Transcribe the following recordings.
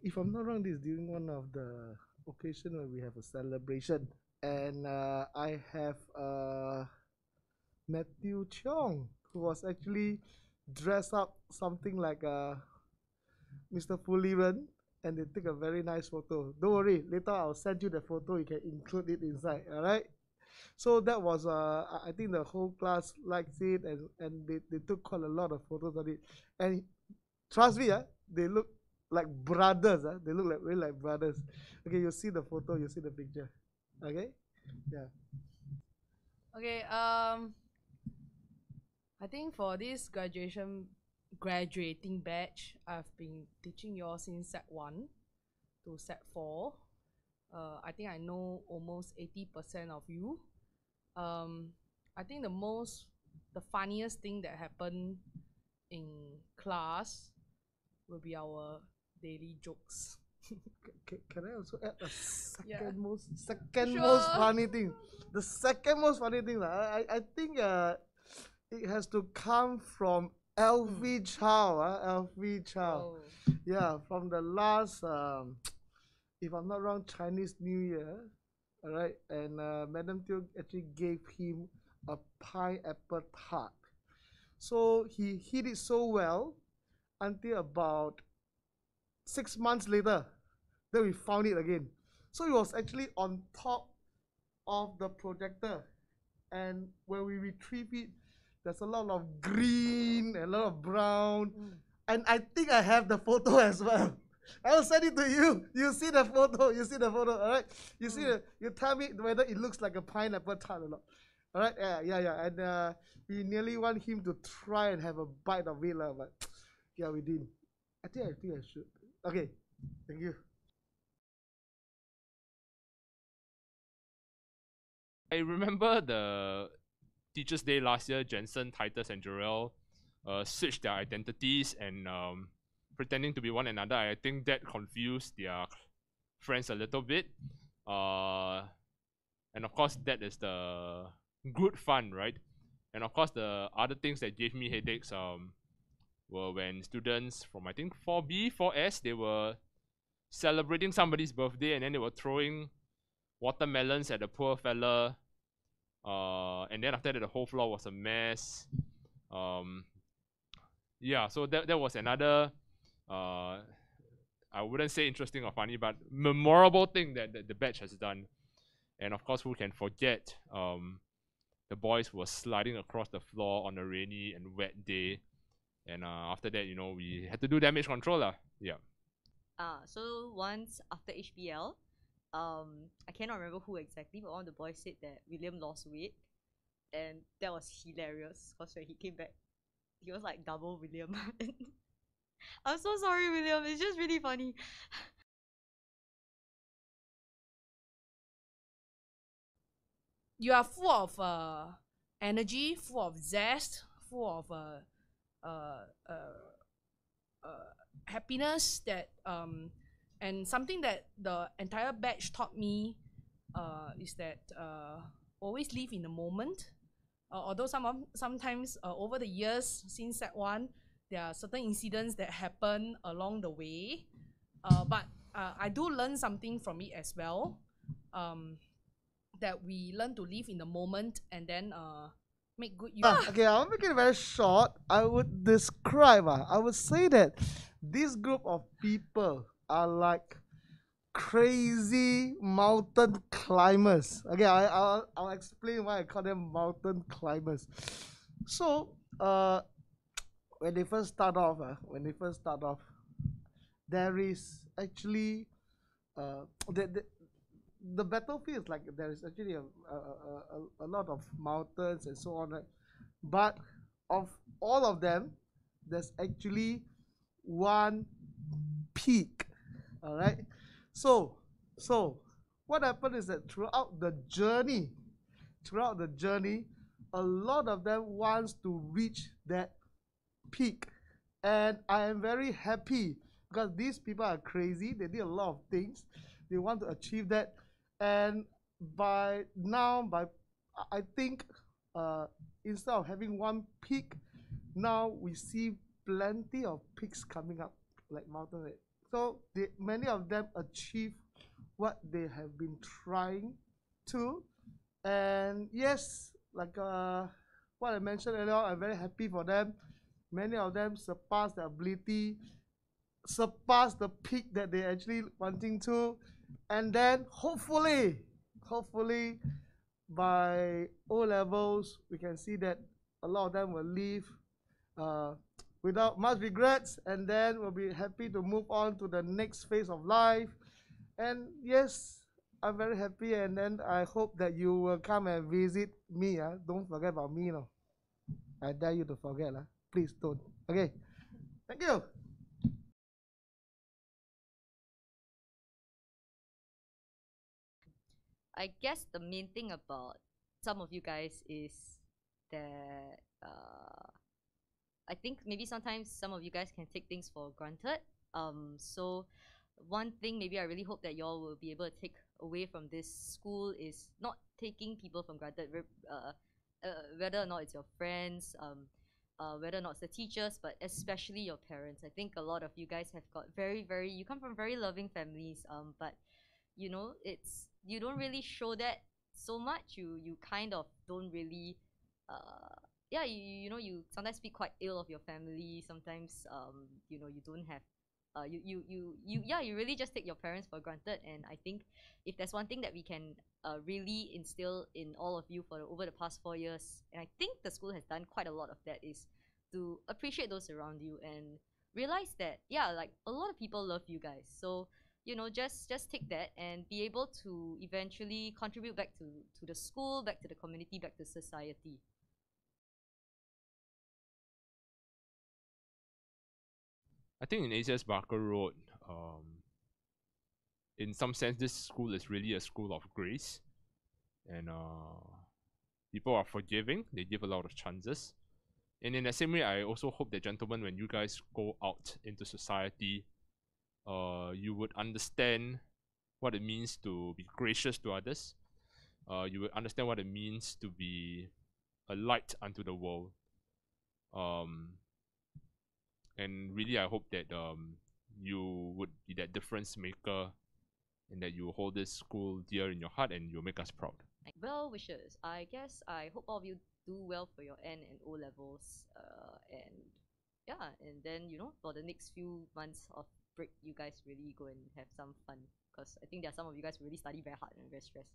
if I'm not wrong, this is during one of the occasion where we have a celebration, and I have Matthew Cheong, who was actually dressed up something like Mr. Fuliran, and they take a very nice photo. Don't worry, later I'll send you the photo. You can include it inside. All right. So that was I think the whole class likes it, and they took quite a lot of photos of it. And trust me, they look like brothers. They look like really like brothers. Okay, you see the photo, you see the picture. Okay, yeah. Okay. I think for this graduating batch, I've been teaching you all since Set 1 to Set 4. I think I know almost 80% of you. I think the funniest thing that happened in class will be our daily jokes. Can I also add a second Yeah. most Sure. funny thing? The second most funny thing, I think it has to come from LV Chow, LV Chow. Oh. Yeah, from the last, if I'm not wrong, Chinese New Year. All right, and Madam Teo actually gave him a pineapple tart. So he hit it so well until about 6 months later, then we found it again. So it was actually on top of the projector, and when we retrieve it, there's a lot of green and a lot of brown, and I think I have the photo as well. I will send it to you. You see the photo. You see the photo. All right. You see the. You tell me whether it looks like a pineapple tart or not. All right. Yeah. And we nearly want him to try and have a bite of it, but yeah, we didn't. I think I should. Okay. Thank you. I remember the Teachers' Day last year, Jensen, Titus, and Jarrell switched their identities and pretending to be one another. I think that confused their friends a little bit. And of course, that is the good fun, right? And of course, the other things that gave me headaches were when students from, I think, 4B, 4S, they were celebrating somebody's birthday and then they were throwing watermelons at the poor fella. And then after that, the whole floor was a mess. Yeah, so that was another, I wouldn't say interesting or funny, but memorable thing that the batch has done. And of course, who can forget the boys were sliding across the floor on a rainy and wet day. And after that, we had to do damage control. Yeah. So once after HBL, I cannot remember who exactly, but one of the boys said that William lost weight, and that was hilarious because when he came back, he was like double William. I'm so sorry, William. It's just really funny. You are full of energy, full of zest, full of happiness that and something that the entire batch taught me is that always live in the moment. Although sometimes over the years since Set 1, there are certain incidents that happen along the way, but I do learn something from it as well. That we learn to live in the moment and then make good use. Okay, I'll make it very short. I would describe, I would say that this group of people are like crazy mountain climbers. Okay, I'll explain why I call them mountain climbers. So, when they first start off, there is actually the battlefield is like there is actually a lot of mountains and so on, right? But of all of them, there's actually one peak. All right. So what happened is that throughout the journey, a lot of them wants to reach that peak, and I am very happy because these people are crazy. They did a lot of things. They want to achieve that, and by now, I think instead of having one peak, now we see plenty of peaks coming up, like mountain. So many of them achieve what they have been trying to. And yes, like what I mentioned earlier, I'm very happy for them. Many of them surpass their ability, surpass the peak that they actually wanting to. And then hopefully by O levels, we can see that a lot of them will leave uh, without much regrets, and then we'll be happy to move on to the next phase of life. And yes, I'm very happy, and then I hope that you will come and visit me. Don't forget about me. No. I dare you to forget. Please don't. Okay. Thank you. I guess the main thing about some of you guys is that I think maybe sometimes some of you guys can take things for granted. So one thing maybe I really hope that y'all will be able to take away from this school is not taking people for granted, whether or not it's your friends, whether or not it's the teachers, but especially your parents. I think a lot of you guys have got you come from very loving families, but you know, you don't really show that so much. You kind of don't really yeah, you know, you sometimes speak quite ill of your family. Sometimes you know, you don't have you really just take your parents for granted. And I think if there's one thing that we can really instill in all of you over the past 4 years, and I think the school has done quite a lot of that, is to appreciate those around you and realize that, yeah, like a lot of people love you guys. So you know, just take that and be able to eventually contribute back to the school, back to the community, back to society. I think in ACS Barker Road, in some sense, this school is really a school of grace, and people are forgiving. They give a lot of chances, and in the same way, I also hope that, gentlemen, when you guys go out into society, you would understand what it means to be gracious to others. You would understand what it means to be a light unto the world. And really, I hope that you would be that difference maker, and that you hold this school dear in your heart, and you'll make us proud. Well wishes. I guess I hope all of you do well for your N and O levels. And yeah, and then you know, for the next few months of break, you guys really go and have some fun, because I think there are some of you guys who really study very hard and very stressed.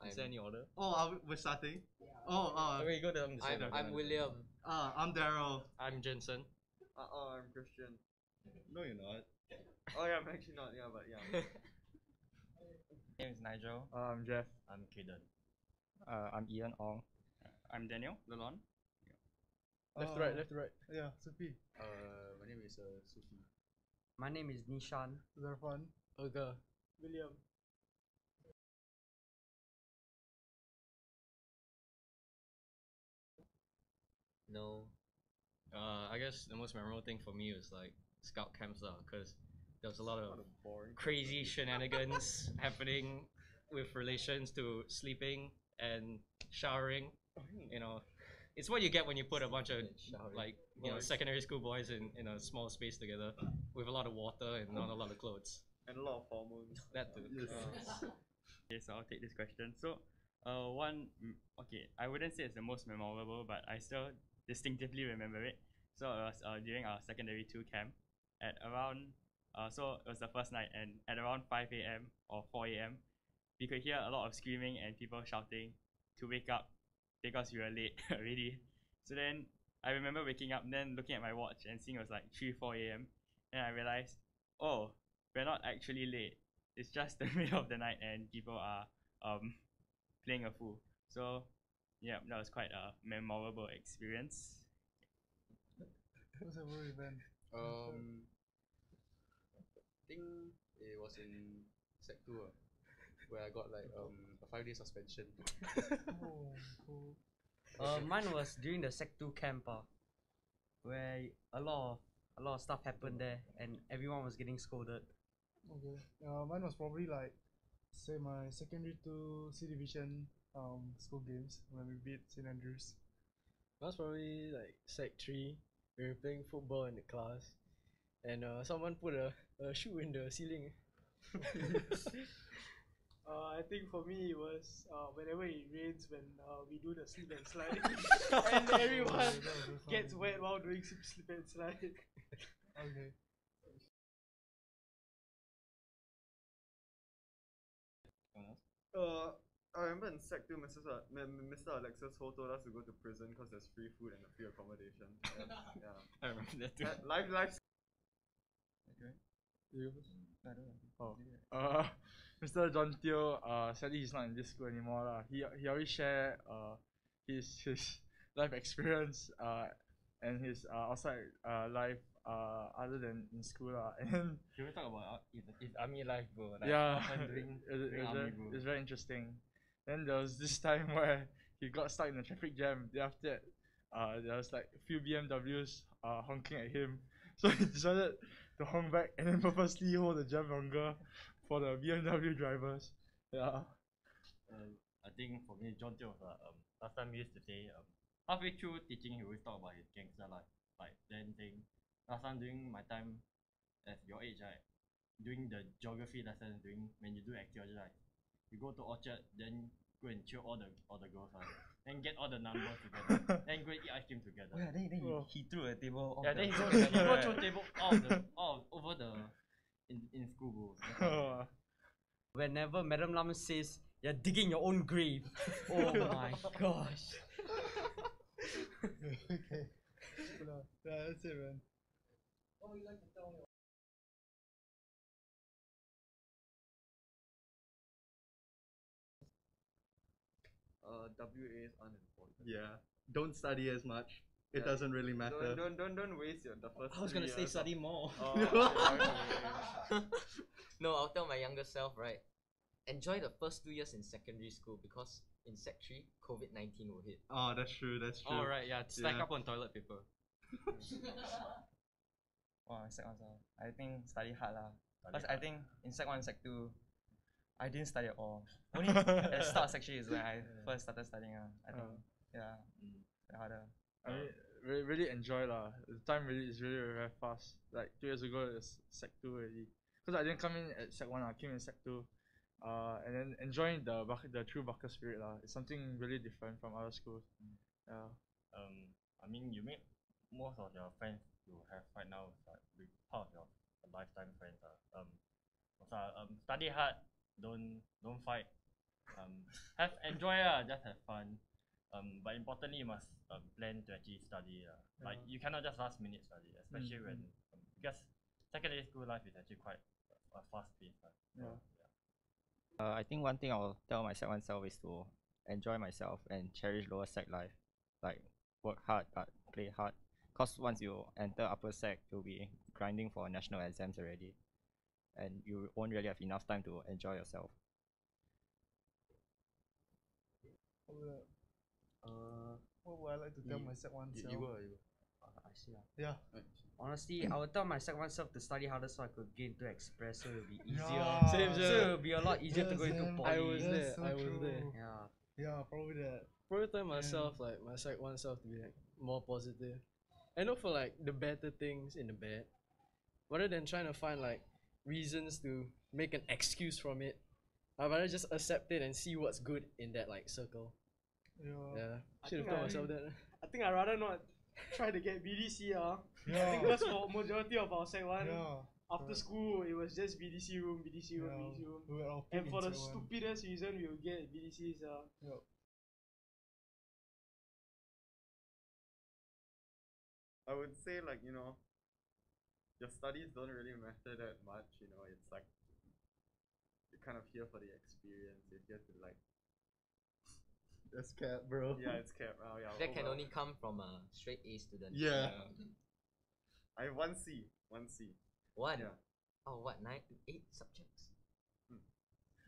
Is there any order? Oh, we're starting? Oh, Okay, go down. I'm William. I'm Daryl. I'm Jensen. I'm Christian. No, you're not. Oh, yeah, I'm actually not. Yeah, but yeah. My name is Nigel. I'm Jeff. I'm Kaden. I'm Ian Ong. I'm Daniel. Lelon. Left to right, left to right. Yeah, Supi. My name is Sufi. My name is Nishan. Zarfan. Olga. William. No. I guess the most memorable thing for me was like scout camps, because there was a lot of crazy shenanigans happening with relations to sleeping and showering. You know, it's what you get when you put a bunch of like, you know, secondary school boys in a small space together with a lot of water and not a lot of clothes. And a lot of hormones. That too. Okay, so I'll take this question. So, okay, I wouldn't say it's the most memorable, but I still distinctively remember it. So it was during our secondary 2 camp at around, so it was the first night, and at around 5 a.m. or 4 a.m., we could hear a lot of screaming and people shouting to wake up because we were late already. So then I remember waking up and then looking at my watch and seeing it was like 3, 4 a.m. And I realized, oh, we're not actually late. It's just the middle of the night and people are playing a fool. So yeah, that was quite a memorable experience. What's the word event? I think it was in Sec 2 where I got like a 5-day suspension. Mine was during the Sec 2 camp, where a lot of stuff happened there and everyone was getting scolded. Okay. Mine was probably like say my secondary 2 C Division school games when we beat St. Andrews. That's probably like Sec 3. We were playing football in the class, and someone put a shoe in the ceiling. I think for me it was whenever it rains when we do the slip and slide and everyone gets wet while doing slip and slide. Okay. I remember in Sec 2, Mr. Alexis Ho told us to go to prison because there's free food and free accommodation. And, yeah. I remember that too. Life. Okay. You? I don't know. Oh. Mr. John Teo, sadly he's not in this school anymore lah. He always share his life experience and his outside life other than in school lah. And Can we talk about his army life, bro? Like, yeah, during army, bro. it's very interesting. Then there was this time where he got stuck in a traffic jam. Then after that, there was like a few BMWs honking at him. So he decided to honk back and then purposely hold the jam longer for the BMW drivers. Yeah. I think for me, John Teo was last time he used to say halfway through teaching he always talk about his gangster life. Like then saying last time during my time at your age, right, during the geography lesson, when you do archaeology, right, you go to Orchard, then go and chill all the girls, right, then get all the numbers together, then go and eat ice cream together. Oh, yeah, then he threw a table off. Yeah, then he go through a table over the in school, bro. Whenever Madam Lam says you're digging your own grave, oh my gosh. Okay. Yeah, that's it, man. What would you like to tell me? WA is unimportant. Yeah. Don't study as much. It doesn't really matter. Don't waste the first. I was gonna say study more. No, I'll tell my younger self, right? Enjoy the first 2 years in secondary school because in Sec 3, COVID-19 will hit. Oh, that's true. That's true. Oh right, yeah. Stack up on toilet paper. Wow, Sec 1, I think study hard lah. Because I think in Sec 1, Sec 2, I didn't study at all. Only at the start of Sec 3 is when I first started studying. I think, yeah, harder. I mean, really enjoy lah. The time is really very fast. Like 2 years ago, it's Sec 2 already. Because I didn't come in at Sec 1, I came in Sec 2. And then enjoying the true Barker spirit lah. It's something really different from other schools. Yeah. I mean, you make most of your friends you have right now be part of your lifetime friends. Study hard, don't fight. Enjoy just have fun. But importantly, you must plan to actually study. Like you cannot just last minute study, especially when because secondary school life is actually quite a fast pace. I think one thing I'll tell my Sec 1 self is to enjoy myself and cherish lower Sec life. Like work hard but play hard. Cause once you enter upper Sec, you'll be grinding for national exams already, and you won't really have enough time to enjoy yourself. What would I like to tell my Sec 1 self? You were. I see. Yeah. Honestly, I would tell my Sec 1 self to study harder so I could get into Express, so it'll be easier. Yeah. So it'll be a lot easier to go into poly. I was there. So I was true. there. Yeah. Yeah, probably that. Probably tell myself, like my Sec 1 self, to be like more positive. I know for like the better things in the bad, rather than trying to find like reasons to make an excuse from it, I'd rather just accept it and see what's good in that like circle. Yeah. Should have told myself that. I think I'd rather not try to get BDC. I Yeah. think that's for majority of our Sec 1. Yeah. After school, it was just BDC room, BDC room, BDC room. We were all And peak for in the Sec 1. stupidest reason, we will get BDCs. Yep. I would say like your studies don't really matter that much. It's like you're kind of here for the experience. You're here to like. That's cap, bro. Yeah, it's cap. Oh yeah. That can only come from a straight A student. Yeah. I have 1C. 1C. One. Yeah. Oh, what? 8 subjects.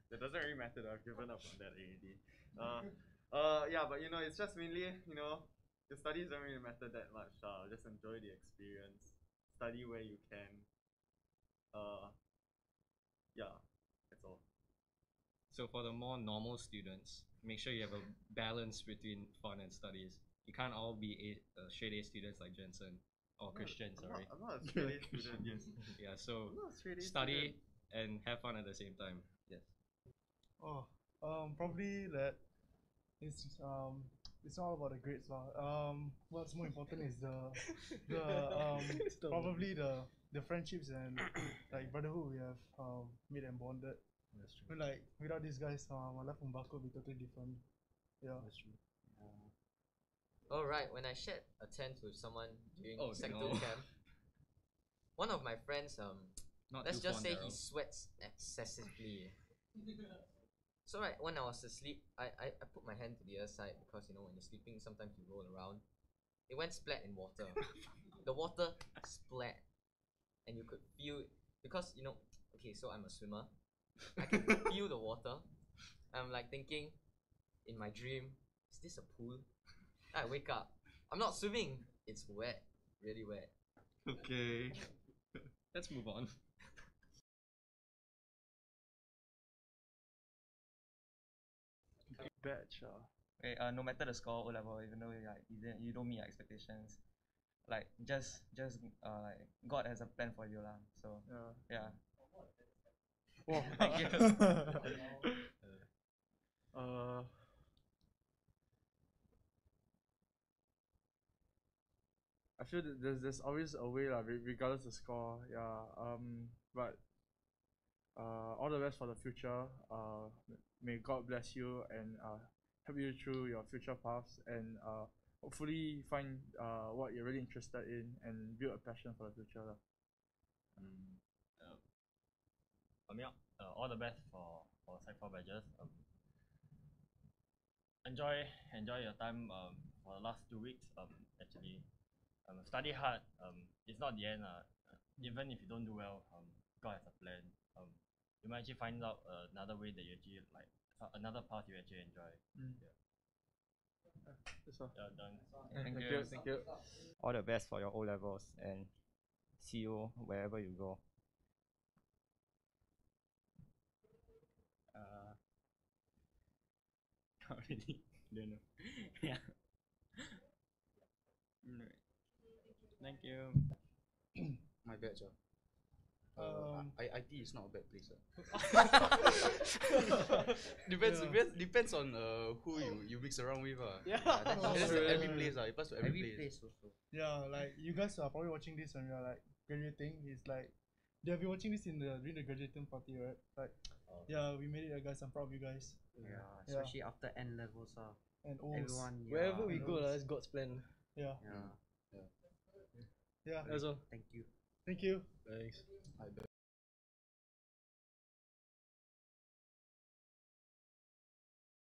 That doesn't really matter. I've given up on that already. Yeah, but it's just mainly the studies don't really matter that much. Just enjoy the experience. Study where you can. Yeah, that's all. So for the more normal students, make sure you have a balance between fun and studies. You can't all be straight A students like Jensen or Christian. Sorry. I'm not a straight A student. Yes. Yeah. So I'm not a straight A study student. and have fun at the same time. Yes. Oh, probably that it's not all about the grades lah. What's more important is probably the friendships and like brotherhood we have made and bonded. That's true. When, like without these guys, my life from Bako would be totally different. Yeah. That's true. Alright, when I shared a tent with someone during Oh, Sec 2 no. camp, one of my friends, Not let's too just fond, say Daryl. he sweats excessively. So right, when I was asleep, I put my hand to the other side because you know when you're sleeping sometimes you roll around. It went splat in water. The water splat. And you could feel it because you know, okay, so I'm a swimmer. I can feel the water. I'm like thinking in my dream, is this a pool? I wake up. I'm not swimming. It's wet. Really wet. Okay. Let's move on. Batch. Okay, no matter the score O level, even though like you don't meet your expectations, like just like God has a plan for you lah. So yeah. Wow. Thank you. I feel that there's always a way lah, regardless of score. Yeah. But all the best for the future. May God bless you and help you through your future paths and hopefully find what you're really interested in and build a passion for the future lah. For me, all the best for Sec 4 badges. Enjoy your time for the last 2 weeks. Actually, study hard. It's not the end. Even if you don't do well, God has a plan. You might actually find out another way that you actually like another path you actually enjoy. That's all. Yeah, done. Thank you. Thank you. All the best for your O levels and see you wherever you go. Not really. Don't know. Yeah. Thank you. My batch. IT is not a bad place. Depends on who you mix around with. Yeah. That's like every place. It applies to every place. Yeah, like you guys are probably watching this when you're like graduating. It's like they'll be watching this during the graduating party, right? Like, yeah, we made it, guys. I'm proud of you guys. Yeah, especially after N levels. And O's. Everyone, Wherever we go, that's God's plan. Yeah. Yeah. Yeah. That's all. Thank you. Thank you. Thanks.